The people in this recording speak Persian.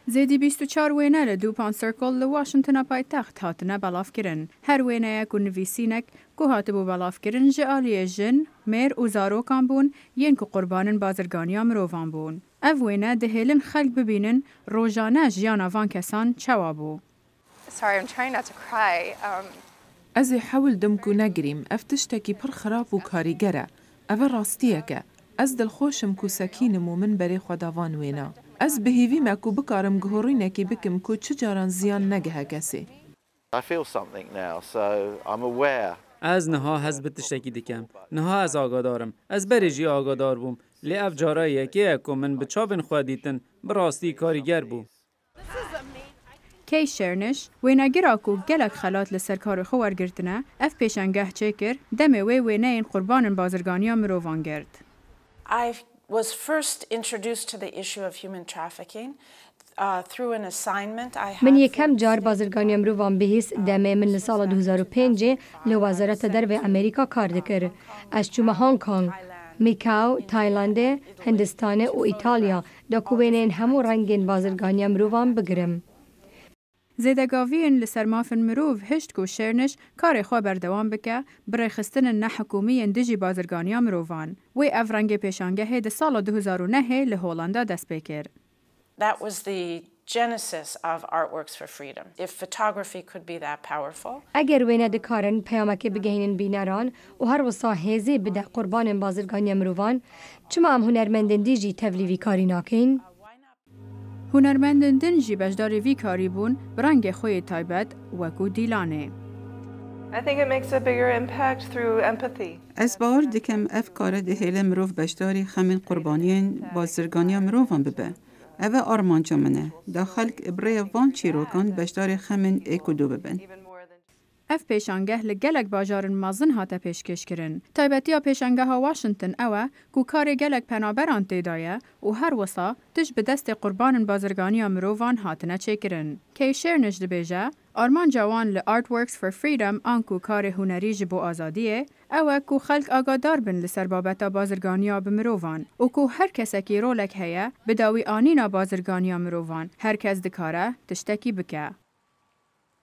زیدی 24 وینه لدوپان سرکل لواشنطن پایتخت هاتنه بلاف کرن. هر وینه کو نویسینک کو هاتبو بلاف کرن جالی جن میر و زاروکان بون ین کو قربانن بازرگانیا مروفان بون. او وینه دهیلن خلق ببینن روزانه جیانا وان کسان چوابو. Sorry, I'm trying not to cry. از حاول دمکو نگریم افتشتکی پر خراب و کاریگره. او راستیه که از دلخوشم کو سکینم و من بری خداوان وینا. از بهیوی مکو بکارم گهورینه کی بکم کو چجاران زیان نگه کسی. I feel something now, so I'm aware. از نها حزب تشتکی دکم. نها از آگادارم. از بریجی آگادار بوم. لی اف جاراییه که اکو من بچابن خوادیتن براستی کاریگر بو. کی شرنش ویناگرا کو گلک خلات لسرکار خو ورگرتنه اف پیشنگه چکر دمه وینه این قربان بازرگانیا مروان گرد. I was first introduced to the issue of human trafficking through an assignment I had. من یکم جار بازرگانی مروان بهیس دمه من لسال 2005 لوزارت درب امریکا کار دکر. از چومه هنگ کنگ، میکاو، تایلند، هندستان و ایتالیا دکوینین همو رنگین بازرگانی مروان بگرم. زیدگاوین لسرمافن مروف هشت کو شرنش کار خو بردوام بکه برای خستن نه حکومی اندجی بازرگانیا مروان و افرنگ پیشانگه ده سال 2009 لهولندا دست بکر. That was the genesis of Artworks for Freedom. If photography could be that powerful. اگر وینه دکارن پیامک بگهینن بینران و هر وصا هزی بده قربان بازرگانی مروان چما هم هنرمندن دیجی تولیوی کاری ناکین؟ هنرمندن دنجی بجداری وی کاری بون برنگ خوی تایبت وکو دیلانه. I think it makes a bigger impact through empathy. از باور دکم افکار دهیل مروف بجداری خمین قربانیان بازرگانی مروفان ببه. اوه آرمانجا منه. دا خلق ابره وان چیروکان بجداری خمین ایکو دو ببن. اف پیشانگه لگلک باجارن مازن هاته پیشکش کرن. تایبتی ها پیشانگه ها واشنطن اوه کو کار گلک پنابران تیدایه و هر وصا تش به دست قربان بازرگانی مروان هاتنه چه کرن. که شرنش دبیجه آرمان جوان لآرتورکس فور فریدم آنکو کار هنری جبو آزادیه اوه کو خلق آگادار بن لسر بابتا بازرگانیا بمروان و کو هر کسکی رولک هیا بداوی آنینا بازرگانیا مروان هر کس دکاره تشتکی بکه.